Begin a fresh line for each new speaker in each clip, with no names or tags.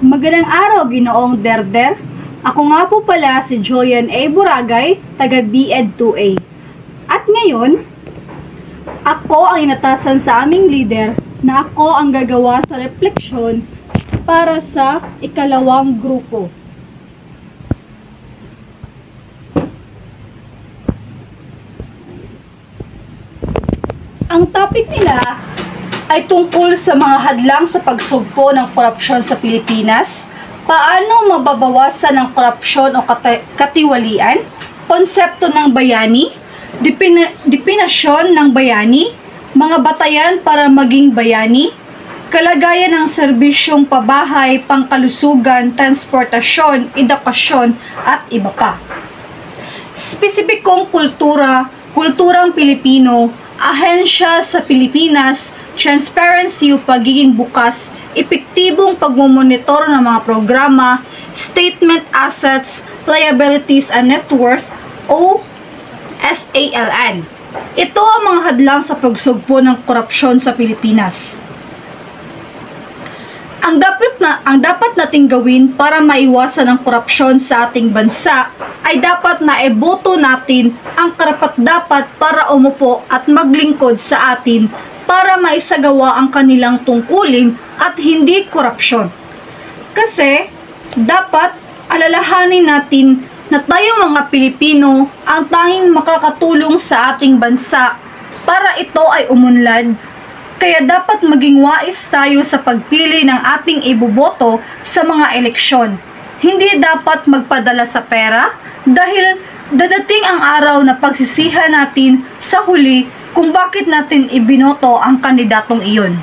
Magandang araw, Ginoong Derder. Ako nga po pala si Joyan A. Buragay, taga BEd 2A. At ngayon, ako ang inatasan sa aming leader na ako ang gagawa sa refleksyon para sa ikalawang grupo. Ang topic nila ay tungkol sa mga hadlang sa pagsugpo ng korupsyon sa Pilipinas, paano mababawasan ang korupsyon o katiwalian, konsepto ng bayani, definasyon ng bayani, mga batayan para maging bayani, kalagayan ng serbisyong pabahay, pangkalusugan, transportasyon, edukasyon, at iba pa. Spesipikong kulturang Pilipino, ahensya sa Pilipinas, transparency o pagiging bukas, epektibong pagmumonitor ng mga programa, statement assets, liabilities and net worth o SALN. Ito ang mga hadlang sa pagsugpo ng korupsyon sa Pilipinas. Ang dapat nating gawin para maiwasan ang korupsyon sa ating bansa ay dapat na iboto natin ang karapat-dapat para umupo at maglingkod sa atin para maisagawa ang kanilang tungkulin at hindi korupsyon. Kasi dapat alalahanin natin na tayo mga Pilipino ang tanging makakatulong sa ating bansa para ito ay umunlad. Kaya dapat maging wais tayo sa pagpili ng ating iboboto sa mga eleksyon. Hindi dapat magpadala sa pera dahil dadating ang araw na pagsisihan natin sa huli kung bakit natin ibinoto ang kandidatong iyon.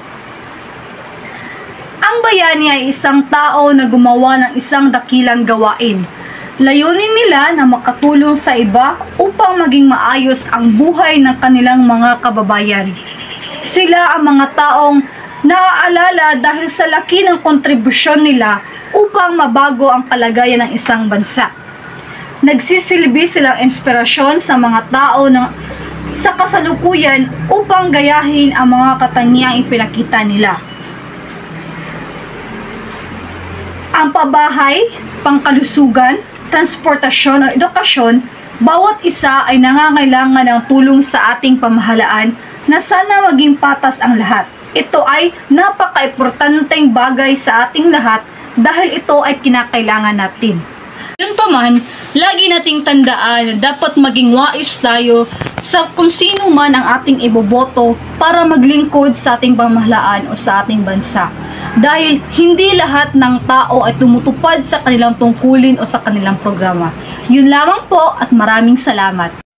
Ang bayani ay isang tao na gumawa ng isang dakilang gawain. Layunin nila na makatulong sa iba upang maging maayos ang buhay ng kanilang mga kababayan. Sila ang mga taong naaalala dahil sa laki ng kontribusyon nila upang mabago ang kalagayan ng isang bansa. Nagsisilbi silang inspirasyon sa mga tao sa kasalukuyan upang gayahin ang mga katangiang ipinakita nila. Ang pabahay, pangkalusugan, transportasyon o edukasyon, bawat isa ay nangangailangan ng tulong sa ating pamahalaan na sana maging patas ang lahat. Ito ay napaka-importanteng bagay sa ating lahat dahil ito ay kinakailangan natin. Yun pa man, lagi nating tandaan na dapat maging wais tayo sa kung sino man ang ating iboboto para maglingkod sa ating pamahalaan o sa ating bansa. Dahil hindi lahat ng tao ay tumutupad sa kanilang tungkulin o sa kanilang programa. Yun lamang po at maraming salamat.